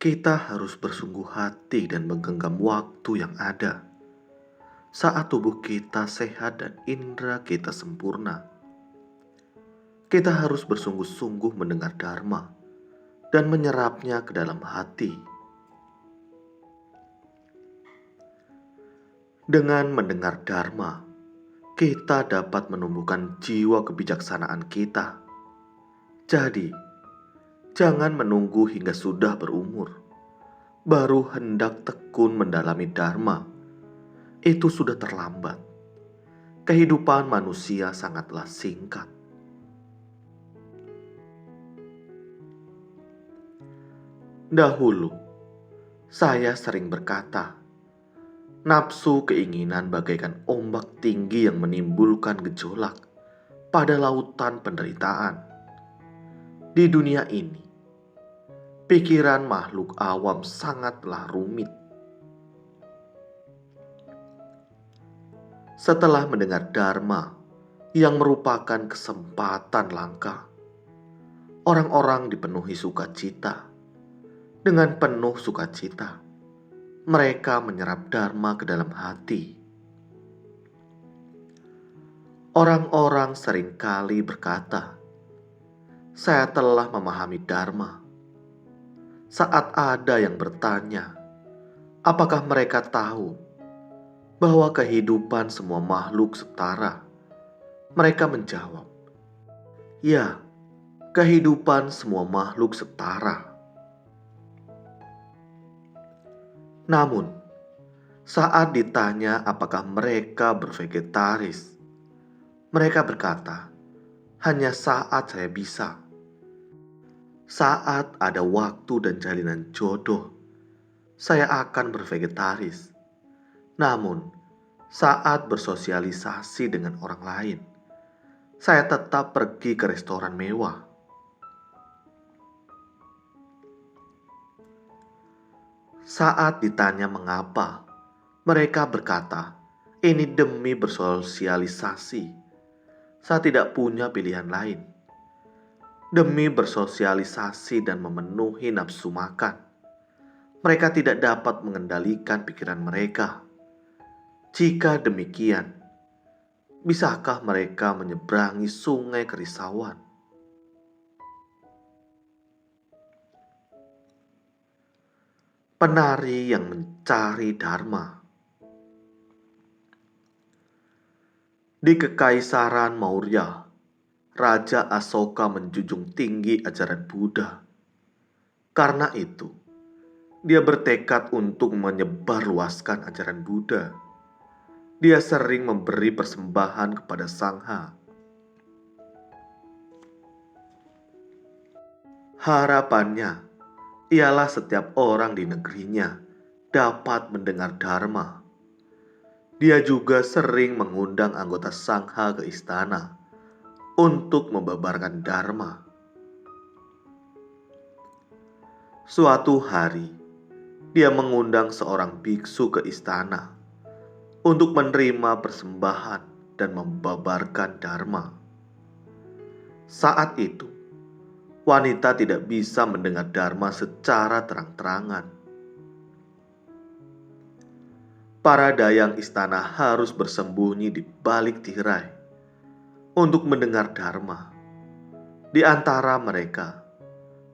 Kita harus bersungguh hati dan menggenggam waktu yang ada saat tubuh kita sehat dan indera kita sempurna. Kita harus bersungguh-sungguh mendengar Dharma dan menyerapnya ke dalam hati. Dengan mendengar Dharma, kita dapat menumbuhkan jiwa kebijaksanaan kita. Jadi, jangan menunggu hingga sudah berumur, baru hendak tekun mendalami Dharma. Itu sudah terlambat. Kehidupan manusia sangatlah singkat. Dahulu, saya sering berkata, nafsu keinginan bagaikan ombak tinggi yang menimbulkan gejolak pada lautan penderitaan. Di dunia ini, pikiran makhluk awam sangatlah rumit. Setelah mendengar Dharma yang merupakan kesempatan langka, orang-orang dipenuhi sukacita. Dengan penuh sukacita, mereka menyerap Dharma ke dalam hati. Orang-orang seringkali berkata, "Saya telah memahami Dharma." Saat ada yang bertanya, apakah mereka tahu bahwa kehidupan semua makhluk setara? Mereka menjawab, "Ya, kehidupan semua makhluk setara." Namun, saat ditanya apakah mereka bervegetaris, mereka berkata, "Hanya saat saya bisa. Saat ada waktu dan jalinan jodoh, saya akan bervegetaris. Namun, saat bersosialisasi dengan orang lain, saya tetap pergi ke restoran mewah." Saat ditanya mengapa, mereka berkata, "Ini demi bersosialisasi. Saya tidak punya pilihan lain. Demi bersosialisasi dan memenuhi nafsu makan, mereka tidak dapat mengendalikan pikiran mereka. Jika demikian, bisakah mereka menyeberangi sungai kerisauan?" Penari yang mencari Dharma. Di Kekaisaran Maurya, Raja Asoka menjunjung tinggi ajaran Buddha. Karena itu, dia bertekad untuk menyebarluaskan ajaran Buddha. Dia sering memberi persembahan kepada Sangha. Harapannya ialah setiap orang di negerinya dapat mendengar Dharma. Dia juga sering mengundang anggota Sangha ke istana untuk membabarkan Dharma. Suatu hari, dia mengundang seorang biksu ke istana untuk menerima persembahan dan membabarkan Dharma. Saat itu, wanita tidak bisa mendengar Dharma secara terang-terangan. Para dayang istana harus bersembunyi di balik tirai untuk mendengar Dharma. Di antara mereka,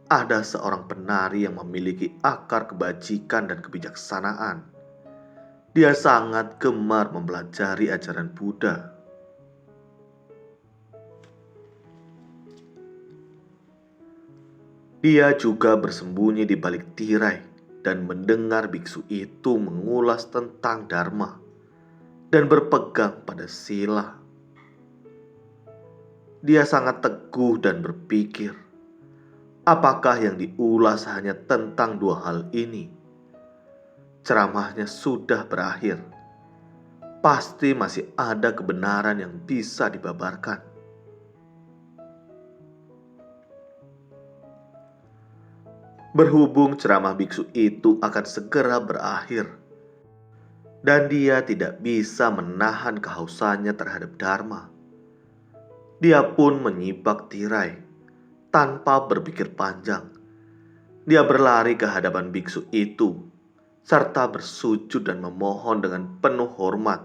ada seorang penari yang memiliki akar kebajikan dan kebijaksanaan. Dia sangat gemar mempelajari ajaran Buddha. Dia juga bersembunyi di balik tirai dan mendengar biksu itu mengulas tentang Dharma dan berpegang pada sila. Dia sangat teguh dan berpikir, apakah yang diulas hanya tentang dua hal ini? Ceramahnya sudah berakhir. Pasti masih ada kebenaran yang bisa dibabarkan. Berhubung ceramah biksu itu akan segera berakhir, dan dia tidak bisa menahan kehausannya terhadap Dharma, dia pun menyibak tirai tanpa berpikir panjang. Dia berlari ke hadapan biksu itu, serta bersujud dan memohon dengan penuh hormat,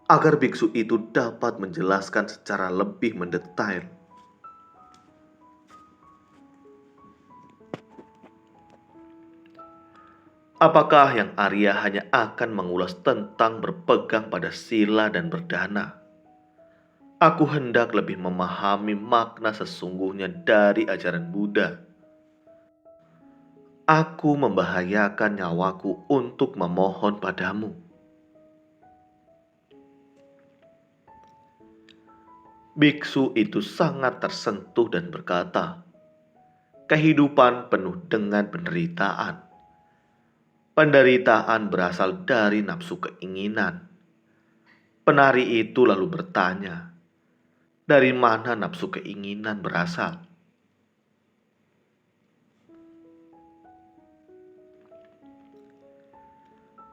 agar biksu itu dapat menjelaskan secara lebih mendetail. Apakah yang Arya hanya akan mengulas tentang berpegang pada sila dan berdana? Aku hendak lebih memahami makna sesungguhnya dari ajaran Buddha. Aku membahayakan nyawaku untuk memohon padamu. Biksu itu sangat tersentuh dan berkata, kehidupan penuh dengan penderitaan. Penderitaan berasal dari nafsu keinginan. Penari itu lalu bertanya, dari mana nafsu keinginan berasal?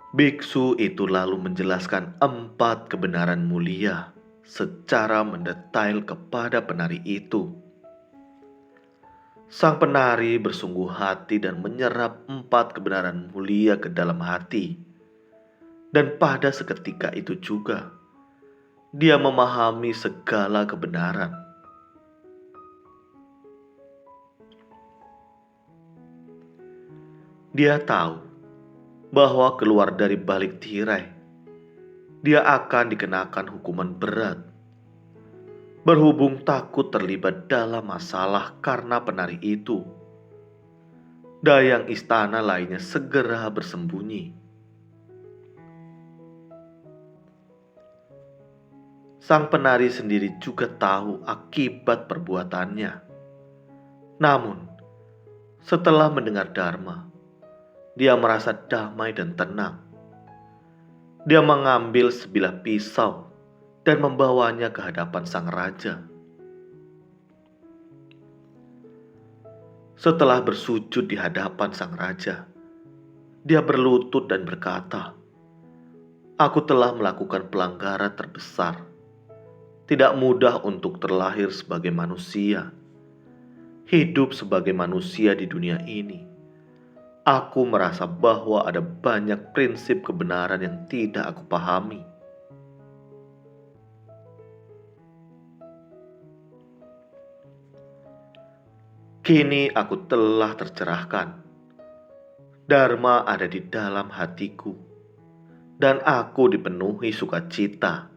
Biksu itu lalu menjelaskan 4 kebenaran mulia secara mendetail kepada penari itu. Sang penari bersungguh hati dan menyerap 4 kebenaran mulia ke dalam hati. Dan pada seketika itu juga, dia memahami segala kebenaran. Dia tahu bahwa keluar dari balik tirai, dia akan dikenakan hukuman berat. Berhubung takut terlibat dalam masalah karena penari itu, dayang istana lainnya segera bersembunyi. Sang penari sendiri juga tahu akibat perbuatannya. Namun, setelah mendengar Dharma, dia merasa damai dan tenang. Dia mengambil sebilah pisau dan membawanya ke hadapan sang raja. Setelah bersujud di hadapan sang raja, dia berlutut dan berkata, "Aku telah melakukan pelanggaran terbesar. Tidak mudah untuk terlahir sebagai manusia, hidup sebagai manusia di dunia ini. Aku merasa bahwa ada banyak prinsip kebenaran yang tidak aku pahami. Kini aku telah tercerahkan. Dharma ada di dalam hatiku, dan aku dipenuhi sukacita.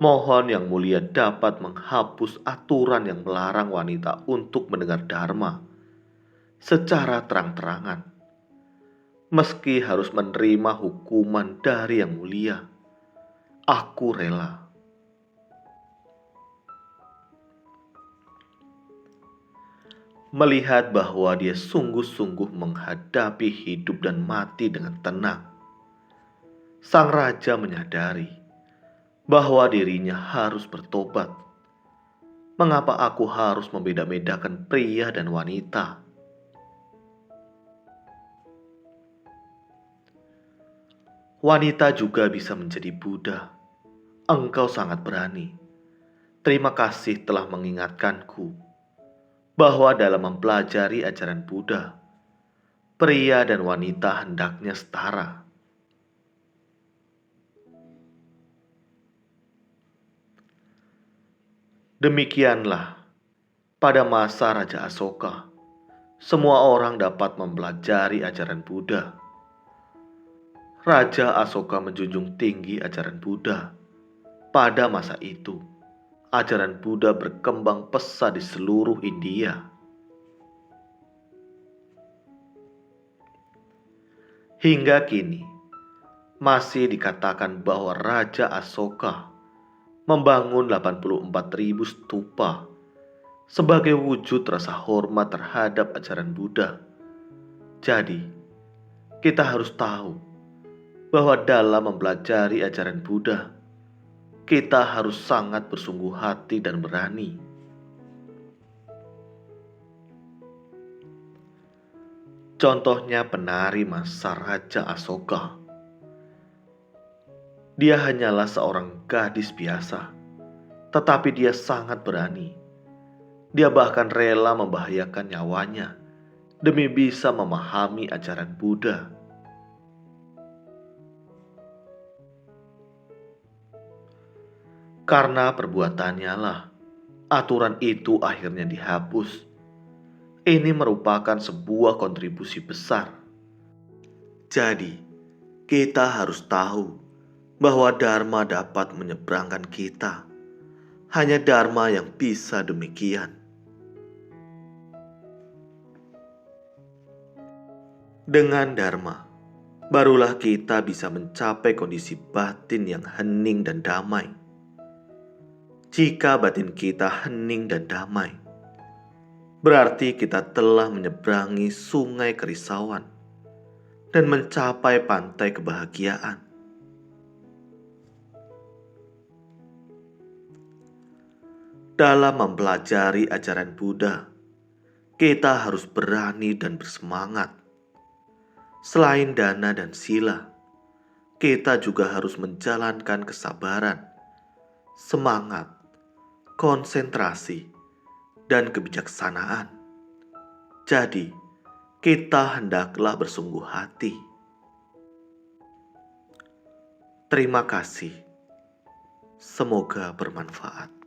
Mohon Yang Mulia dapat menghapus aturan yang melarang wanita untuk mendengar Dharma secara terang-terangan. Meski harus menerima hukuman dari Yang Mulia, aku rela." Melihat bahwa dia sungguh-sungguh menghadapi hidup dan mati dengan tenang, sang raja menyadari bahwa dirinya harus bertobat. Mengapa aku harus membeda-bedakan pria dan wanita? Wanita juga bisa menjadi Buddha. Engkau sangat berani. Terima kasih telah mengingatkanku bahwa dalam mempelajari ajaran Buddha, pria dan wanita hendaknya setara. Demikianlah, pada masa Raja Asoka, semua orang dapat mempelajari ajaran Buddha. Raja Asoka menjunjung tinggi ajaran Buddha. Pada masa itu, ajaran Buddha berkembang pesat di seluruh India. Hingga kini, masih dikatakan bahwa Raja Asoka membangun 84.000 stupa sebagai wujud rasa hormat terhadap ajaran Buddha. Jadi, kita harus tahu bahwa dalam mempelajari ajaran Buddha, kita harus sangat bersungguh hati dan berani. Contohnya penari masa Raja Asoka. Dia hanyalah seorang gadis biasa, tetapi dia sangat berani. Dia bahkan rela membahayakan nyawanya demi bisa memahami ajaran Buddha. Karena perbuatannya lah, aturan itu akhirnya dihapus. Ini merupakan sebuah kontribusi besar. Jadi, kita harus tahu bahwa Dharma dapat menyeberangkan kita. Hanya Dharma yang bisa demikian. Dengan Dharma, barulah kita bisa mencapai kondisi batin yang hening dan damai. Jika batin kita hening dan damai, berarti kita telah menyeberangi sungai kerisauan dan mencapai pantai kebahagiaan. Dalam mempelajari ajaran Buddha, kita harus berani dan bersemangat. Selain dana dan sila, kita juga harus menjalankan kesabaran, semangat, konsentrasi, dan kebijaksanaan. Jadi, kita hendaklah bersungguh hati. Terima kasih. Semoga bermanfaat.